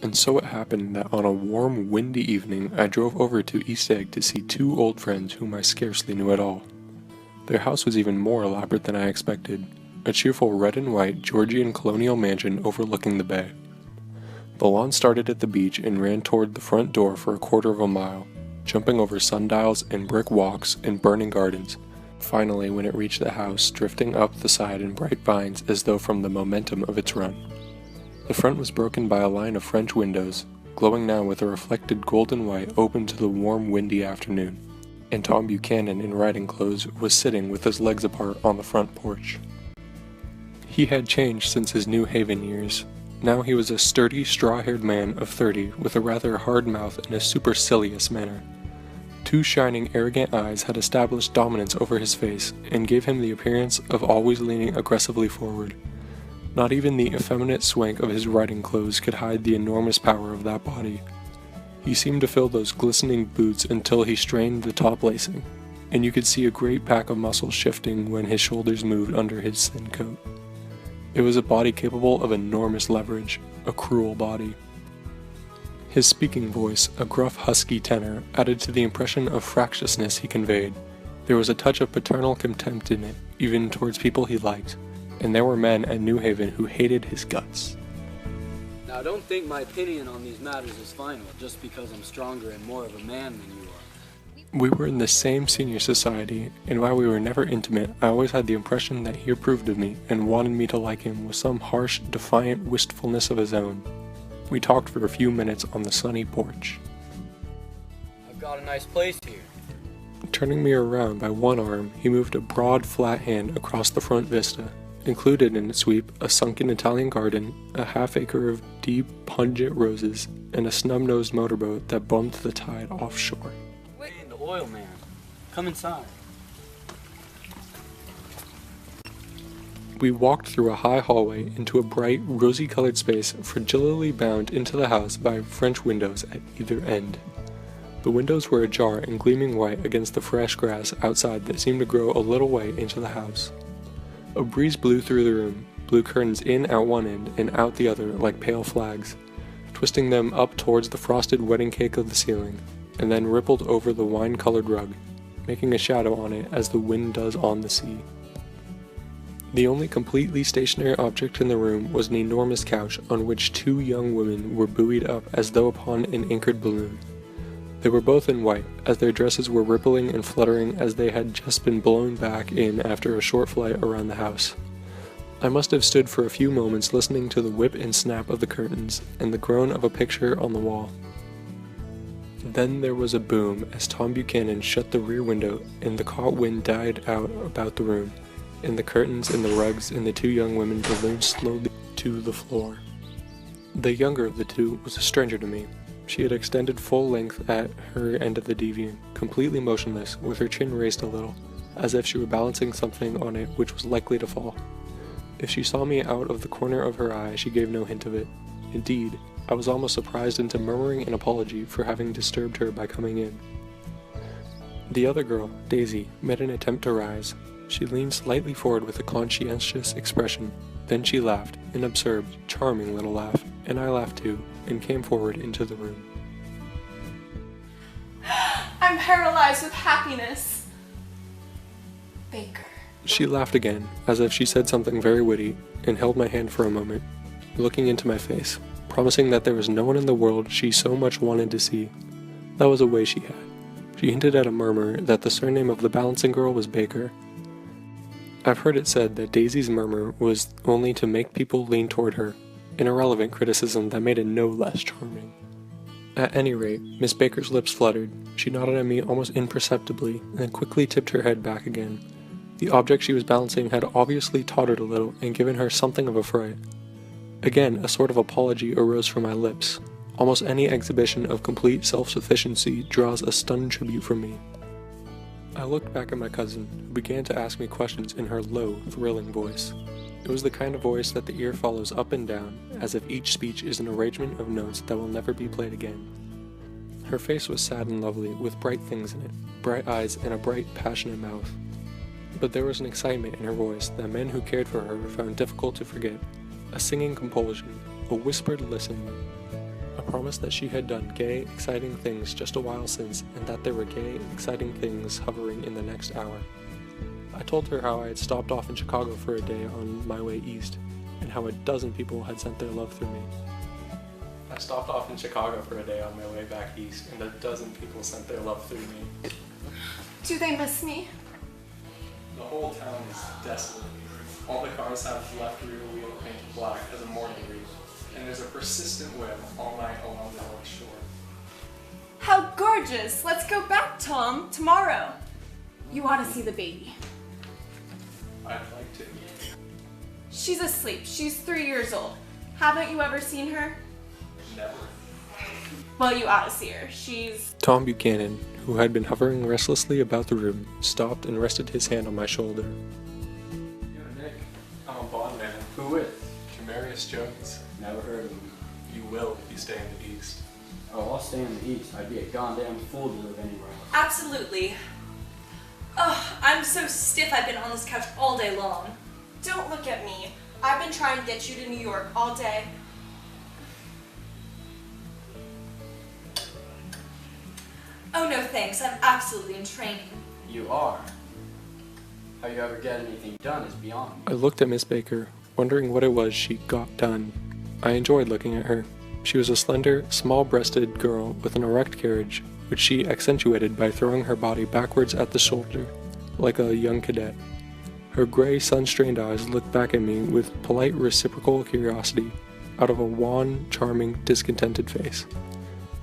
And so it happened that on a warm, windy evening I drove over to East Egg to see two old friends whom I scarcely knew at all. Their house was even more elaborate than I expected, a cheerful red and white Georgian colonial mansion overlooking the bay. The lawn started at the beach and ran toward the front door for a quarter of a mile, jumping over sundials and brick walks and burning gardens, finally when it reached the house drifting up the side in bright vines as though from the momentum of its run. The front was broken by a line of French windows, glowing now with a reflected golden white open to the warm windy afternoon, and Tom Buchanan in riding clothes was sitting with his legs apart on the front porch. He had changed since his New Haven years. Now he was a sturdy, straw-haired man of 30 with a rather hard mouth and a supercilious manner. Two shining, arrogant eyes had established dominance over his face and gave him the appearance of always leaning aggressively forward. Not even the effeminate swank of his riding clothes could hide the enormous power of that body. He seemed to fill those glistening boots until he strained the top lacing, and you could see a great pack of muscles shifting when his shoulders moved under his thin coat. It was a body capable of enormous leverage, a cruel body. His speaking voice, a gruff husky tenor, added to the impression of fractiousness he conveyed. There was a touch of paternal contempt in it, even towards people he liked, and there were men at New Haven who hated his guts. Now, don't think my opinion on these matters is final, just because I'm stronger and more of a man than you are. We were in the same senior society, and while we were never intimate, I always had the impression that he approved of me and wanted me to like him with some harsh, defiant wistfulness of his own. We talked for a few minutes on the sunny porch. I've got a nice place here. Turning me around by one arm, he moved a broad, flat hand across the front vista. Included in its sweep, a sunken Italian garden, a half-acre of deep, pungent roses, and a snub-nosed motorboat that bumped the tide offshore. Wait, the oil man. Come inside. We walked through a high hallway into a bright, rosy-colored space fragilely bound into the house by French windows at either end. The windows were ajar and gleaming white against the fresh grass outside that seemed to grow a little way into the house. A breeze blew through the room, blew curtains in at one end and out the other like pale flags, twisting them up towards the frosted wedding cake of the ceiling, and then rippled over the wine-colored rug, making a shadow on it as the wind does on the sea. The only completely stationary object in the room was an enormous couch on which two young women were buoyed up as though upon an anchored balloon. They were both in white, as their dresses were rippling and fluttering as they had just been blown back in after a short flight around the house. I must have stood for a few moments listening to the whip and snap of the curtains and the groan of a picture on the wall. Then there was a boom as Tom Buchanan shut the rear window and the caught wind died out about the room, and the curtains and the rugs and the two young women ballooned slowly to the floor. The younger of the two was a stranger to me. She had extended full length at her end of the deviant, completely motionless, with her chin raised a little, as if she were balancing something on it which was likely to fall. If she saw me out of the corner of her eye, she gave no hint of it. Indeed, I was almost surprised into murmuring an apology for having disturbed her by coming in. The other girl, Daisy, made an attempt to rise. She leaned slightly forward with a conscientious expression. Then she laughed, an absurd, charming little laugh, and I laughed too, and came forward into the room. I'm paralyzed with happiness. Baker. She laughed again, as if she said something very witty, and held my hand for a moment, looking into my face, promising that there was no one in the world she so much wanted to see. That was a way she had. She hinted at a murmur that the surname of the balancing girl was Baker. I've heard it said that Daisy's murmur was only to make people lean toward her, an irrelevant criticism that made it no less charming. At any rate, Miss Baker's lips fluttered. She nodded at me almost imperceptibly, and then quickly tipped her head back again. The object she was balancing had obviously tottered a little and given her something of a fright. Again, a sort of apology arose from my lips. Almost any exhibition of complete self-sufficiency draws a stunned tribute from me. I looked back at my cousin, who began to ask me questions in her low, thrilling voice. It was the kind of voice that the ear follows up and down, as if each speech is an arrangement of notes that will never be played again. Her face was sad and lovely, with bright things in it, bright eyes and a bright, passionate mouth. But there was an excitement in her voice that men who cared for her found difficult to forget, a singing compulsion, a whispered listening. A promise that she had done gay, exciting things just a while since, and that there were gay, exciting things hovering in the next hour. I told her how I had stopped off in Chicago for a day on my way east, and how a dozen people had sent their love through me. I stopped off in Chicago for a day on my way back east, and a dozen people sent their love through me. Do they miss me? The whole town is desolate. All the cars have left rear wheel painted black as a mourning wreath, and there's a persistent wind all night along the North Shore. How gorgeous! Let's go back, Tom, tomorrow. You ought to see the baby. I'd like to. She's asleep. She's 3 years old. Haven't you ever seen her? Never. Well, you ought to see her. She's... Tom Buchanan, who had been hovering restlessly about the room, stopped and rested his hand on my shoulder. Yo, Nick, I'm a bond man. Who with? Jamarius Jones. Never heard of him. You will if you stay in the East. Oh, I'll stay in the East. I'd be a goddamn fool to live anywhere else. Absolutely. Ugh, I'm so stiff I've been on this couch all day long. Don't look at me. I've been trying to get you to New York all day. Oh no thanks, I'm absolutely in training. You are. How you ever get anything done is beyond me. I looked at Miss Baker, wondering what it was she got done. I enjoyed looking at her. She was a slender, small-breasted girl with an erect carriage, which she accentuated by throwing her body backwards at the shoulder, like a young cadet. Her gray, sun-strained eyes looked back at me with polite reciprocal curiosity out of a wan, charming, discontented face.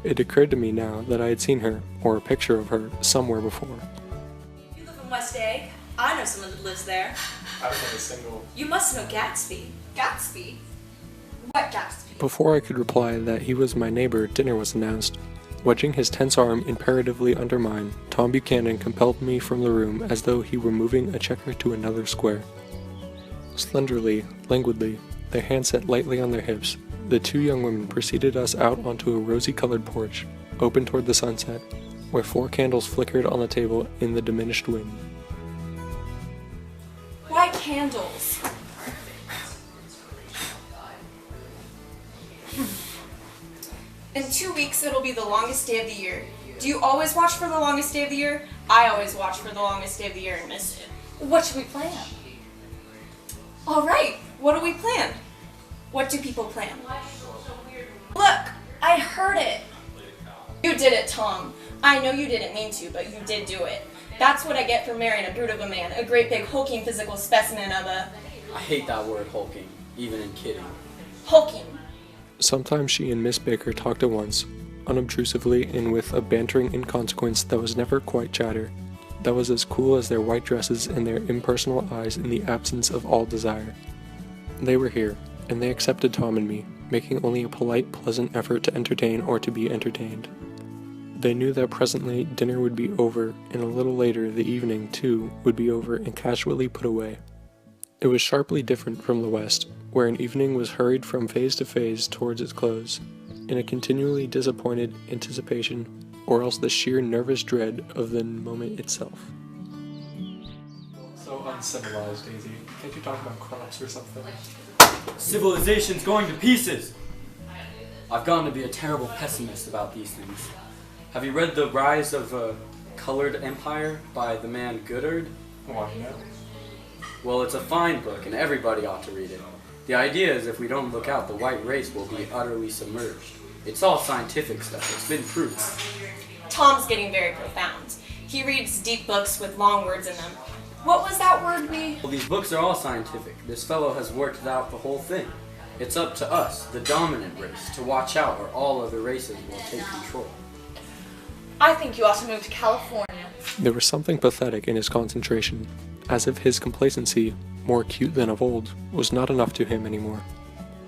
It occurred to me now that I had seen her, or a picture of her, somewhere before. You live in West Egg. I know someone that lives there. I was a single. You must know Gatsby. Gatsby? What Gatsby? Before I could reply that he was my neighbor, dinner was announced. Wedging his tense arm imperatively under mine, Tom Buchanan compelled me from the room as though he were moving a checker to another square. Slenderly, languidly, their hands set lightly on their hips, the two young women preceded us out onto a rosy-colored porch, open toward the sunset, where 4 candles flickered on the table in the diminished wind. Why candles? In 2 weeks, it'll be the longest day of the year. Do you always watch for the longest day of the year? I always watch for the longest day of the year and miss it. What should we plan? All right, what do we plan? What do people plan? Look, I heard it. You did it, Tom. I know you didn't mean to, but you did do it. That's what I get for marrying a brute of a man, a great big hulking physical specimen of a... I hate that word hulking, even in kidding. hulking. Sometimes she and Miss Baker talked at once, unobtrusively and with a bantering inconsequence that was never quite chatter, that was as cool as their white dresses and their impersonal eyes in the absence of all desire. They were here, and they accepted Tom and me, making only a polite, pleasant effort to entertain or to be entertained. They knew that presently dinner would be over, and a little later the evening, too, would be over and casually put away. It was sharply different from the West, where an evening was hurried from phase to phase towards its close, in a continually disappointed anticipation, or else the sheer nervous dread of the moment itself. So uncivilized, Daisy. Can't you talk about crops or something? Civilization's going to pieces! I've gotten to be a terrible pessimist about these things. Have you read The Rise of a Colored Empire by the man Goddard? Why no? Well, it's a fine book, and everybody ought to read it. The idea is if we don't look out, the white race will be utterly submerged. It's all scientific stuff. It's been proved. Tom's getting very profound. He reads deep books with long words in them. What was that word we... Well, these books are all scientific. This fellow has worked out the whole thing. It's up to us, the dominant race, to watch out or all other races will take control. I think you ought to move to California. There was something pathetic in his concentration, as if his complacency, more acute than of old, was not enough to him anymore.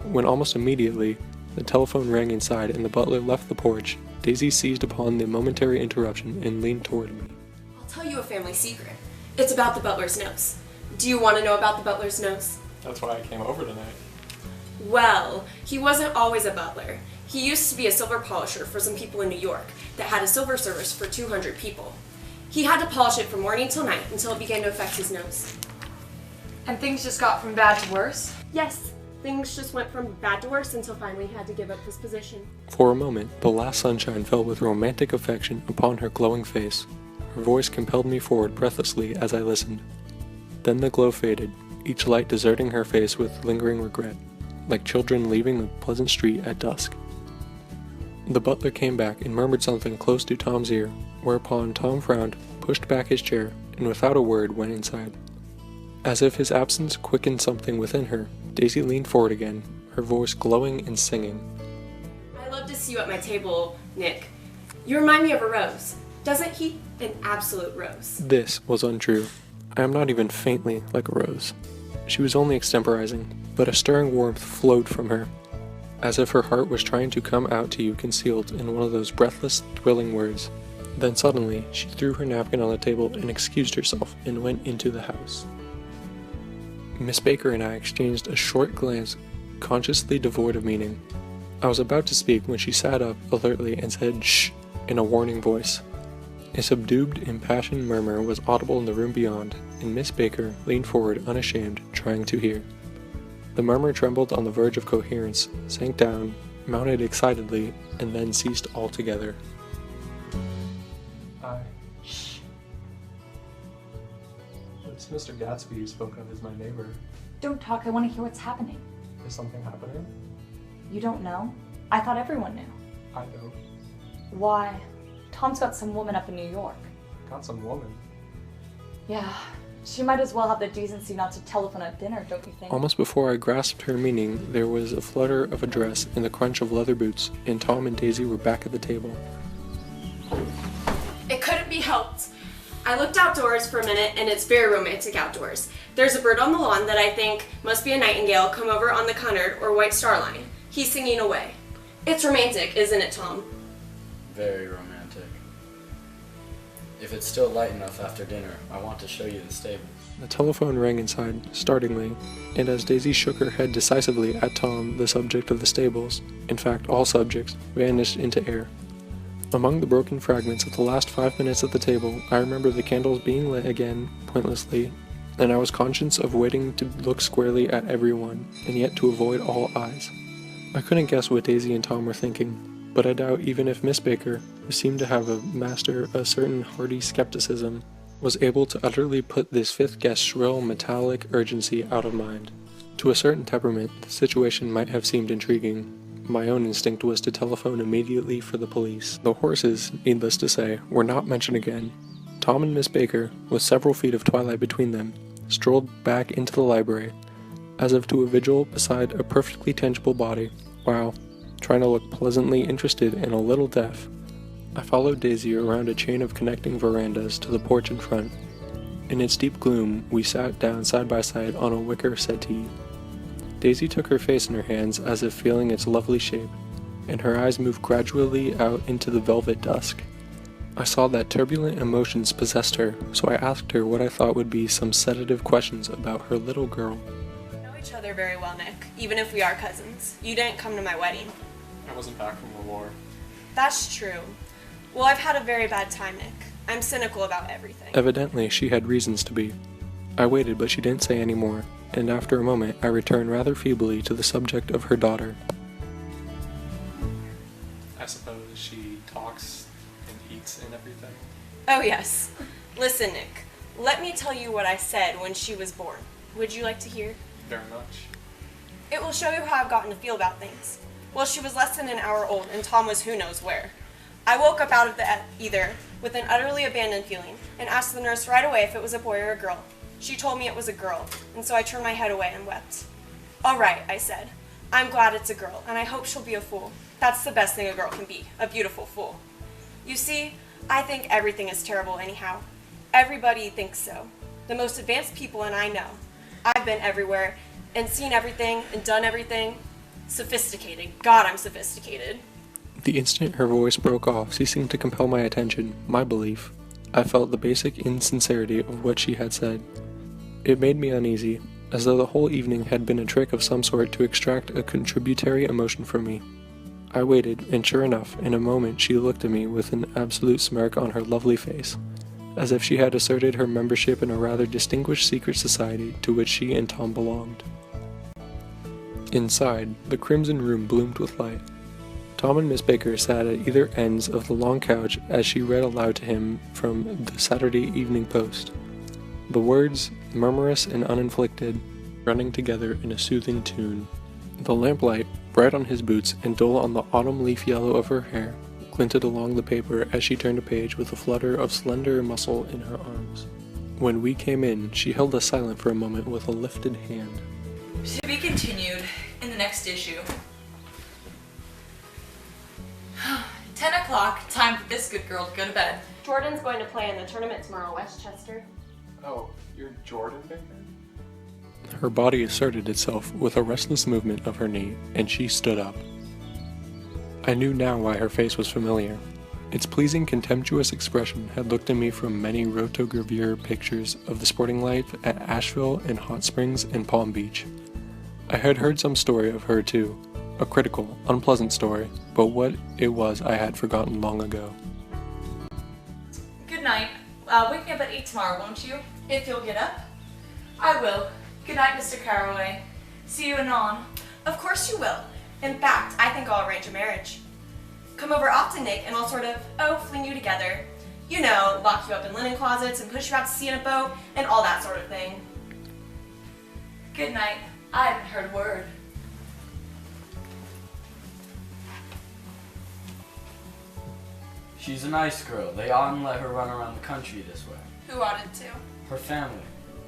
When almost immediately, the telephone rang inside and the butler left the porch, Daisy seized upon the momentary interruption and leaned toward me. I'll tell you a family secret. It's about the butler's nose. Do you want to know about the butler's nose? That's why I came over tonight. Well, he wasn't always a butler. He used to be a silver polisher for some people in New York that had a silver service for 200 people. He had to polish it from morning till night until it began to affect his nose. And things just got from bad to worse? Yes, Things just went from bad to worse until finally he had to give up this position. For a moment, the last sunshine fell with romantic affection upon her glowing face. Her voice compelled me forward breathlessly as I listened. Then the glow faded, each light deserting her face with lingering regret, like children leaving the pleasant street at dusk. The butler came back and murmured something close to Tom's ear, whereupon Tom frowned, pushed back his chair, and without a word went inside. As if his absence quickened something within her, Daisy leaned forward again, her voice glowing and singing. I love to see you at my table, Nick. You remind me of a rose. Doesn't he? An absolute rose. This was untrue. I am not even faintly like a rose. She was only extemporizing, but a stirring warmth flowed from her, as if her heart was trying to come out to you concealed in one of those breathless, thrilling words. Then suddenly, she threw her napkin on the table and excused herself and went into the house. Miss Baker and I exchanged a short glance, consciously devoid of meaning. I was about to speak when she sat up alertly and said "shh" in a warning voice. A subdued, impassioned murmur was audible in the room beyond, and Miss Baker leaned forward unashamed, trying to hear. The murmur trembled on the verge of coherence, sank down, mounted excitedly, and then ceased altogether. Hi. Shh. It's Mr. Gatsby you spoke of as my neighbor. Don't talk, I want to hear what's happening. Is something happening? You don't know? I thought everyone knew. I don't. Why? Tom's got some woman up in New York. Got some woman. Yeah, she might as well have the decency not to telephone at dinner, don't you think? Almost before I grasped her meaning, there was a flutter of a dress and the crunch of leather boots, and Tom and Daisy were back at the table. It couldn't be helped. I looked outdoors for a minute, and it's very romantic outdoors. There's a bird on the lawn that I think must be a nightingale come over on the Cunard or white star line. He's singing away. It's romantic, isn't it, Tom? Very romantic. If it's still light enough after dinner, I want to show you the stables. The telephone rang inside, startlingly, and as Daisy shook her head decisively at Tom, the subject of the stables, in fact all subjects, vanished into air. Among the broken fragments of the last 5 minutes at the table, I remember the candles being lit again, pointlessly, and I was conscious of waiting to look squarely at everyone, and yet to avoid all eyes. I couldn't guess what Daisy and Tom were thinking, but I doubt even if Miss Baker, who seemed to have mastered a certain hearty skepticism, was able to utterly put this fifth guest's shrill, metallic urgency out of mind. To a certain temperament, the situation might have seemed intriguing. My own instinct was to telephone immediately for the police. The horses, needless to say, were not mentioned again. Tom and Miss Baker, with several feet of twilight between them, strolled back into the library, as if to a vigil beside a perfectly tangible body, while, trying to look pleasantly interested and a little deaf, I followed Daisy around a chain of connecting verandas to the porch in front. In its deep gloom, we sat down side by side on a wicker settee. Daisy took her face in her hands as if feeling its lovely shape, and her eyes moved gradually out into the velvet dusk. I saw that turbulent emotions possessed her, so I asked her what I thought would be some sedative questions about her little girl. We know each other very well, Nick, even if we are cousins. You didn't come to my wedding. I wasn't back from the war. That's true. Well, I've had a very bad time, Nick. I'm cynical about everything. Evidently, she had reasons to be. I waited, but she didn't say any more, and after a moment I returned rather feebly to the subject of her daughter. I suppose she talks and eats and everything? Oh, yes. Listen, Nick. Let me tell you what I said when she was born. Would you like to hear? Very much. It will show you how I've gotten to feel about things. Well, she was less than an hour old, and Tom was who knows where. I woke up out of the ether with an utterly abandoned feeling, and asked the nurse right away if it was a boy or a girl. She told me it was a girl, and so I turned my head away and wept. All right, I said. I'm glad it's a girl, and I hope she'll be a fool. That's the best thing a girl can be, a beautiful fool. You see, I think everything is terrible anyhow. Everybody thinks so. The most advanced people and I know. I've been everywhere, and seen everything, and done everything. Sophisticated. God, I'm sophisticated. The instant her voice broke off, ceasing to compel my attention, my belief, I felt the basic insincerity of what she had said. It made me uneasy, as though the whole evening had been a trick of some sort to extract a contributory emotion from me. I waited, and sure enough, in a moment she looked at me with an absolute smirk on her lovely face, as if she had asserted her membership in a rather distinguished secret society to which she and Tom belonged. Inside, the crimson room bloomed with light. Tom and Miss Baker sat at either ends of the long couch as she read aloud to him from the Saturday Evening Post. The words, murmurous and uninflected, running together in a soothing tune. The lamplight, bright on his boots and dull on the autumn leaf yellow of her hair, glinted along the paper as she turned a page with a flutter of slender muscle in her arms. When we came in, she held us silent for a moment with a lifted hand. To be continued in the next issue. 10 o'clock, time for this good girl to go to bed. Jordan's going to play in the tournament tomorrow, Westchester. Oh, you're Jordan Baker? Her body asserted itself with a restless movement of her knee, and she stood up. I knew now why her face was familiar. Its pleasing, contemptuous expression had looked at me from many rotogravure pictures of the sporting life at Asheville and Hot Springs and Palm Beach. I had heard some story of her too, a critical, unpleasant story, but what it was I had forgotten long ago. Good night. Wake me up at 8 tomorrow, won't you? If you'll get up. I will. Good night, Mr. Carraway. See you anon. Of course you will. In fact, I think I'll arrange a marriage. Come over often, Nick, and I'll sort of, fling you together. You know, lock you up in linen closets and push you out to sea in a boat and all that sort of thing. Good night. I haven't heard a word. She's a nice girl. They oughtn't let her run around the country this way. Who oughted to? Her family.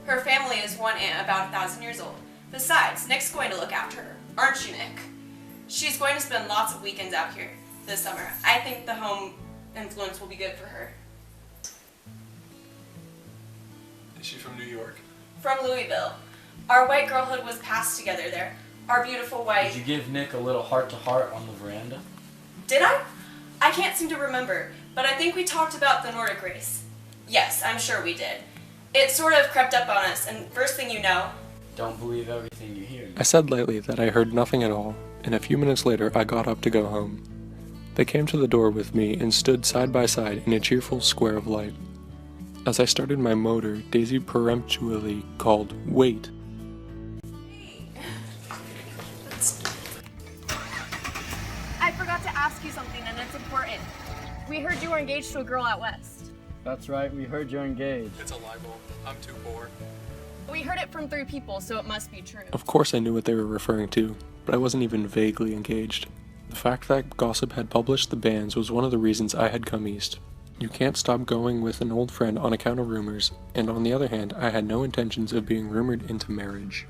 Her family is one aunt about 1,000 years old. Besides, Nick's going to look after her. Aren't you, Nick? She's going to spend lots of weekends out here this summer. I think the home influence will be good for her. Is she from New York? From Louisville. Our white girlhood was passed together there. Our beautiful white... Did you give Nick a little heart-to-heart on the veranda? Did I? I can't seem to remember, but I think we talked about the Nordic race. Yes, I'm sure we did. It sort of crept up on us, and first thing you know... Don't believe everything you hear. I said lightly that I heard nothing at all, and a few minutes later I got up to go home. They came to the door with me and stood side by side in a cheerful square of light. As I started my motor, Daisy peremptorily called, "Wait!" I forgot to ask you something, and it's important. We heard you were engaged to a girl out west. That's right, we heard you're engaged. It's a libel. I'm too poor. We heard it from 3 people, so it must be true. Of course I knew what they were referring to, but I wasn't even vaguely engaged. The fact that gossip had published the bans was one of the reasons I had come east. You can't stop going with an old friend on account of rumors, and on the other hand, I had no intentions of being rumored into marriage.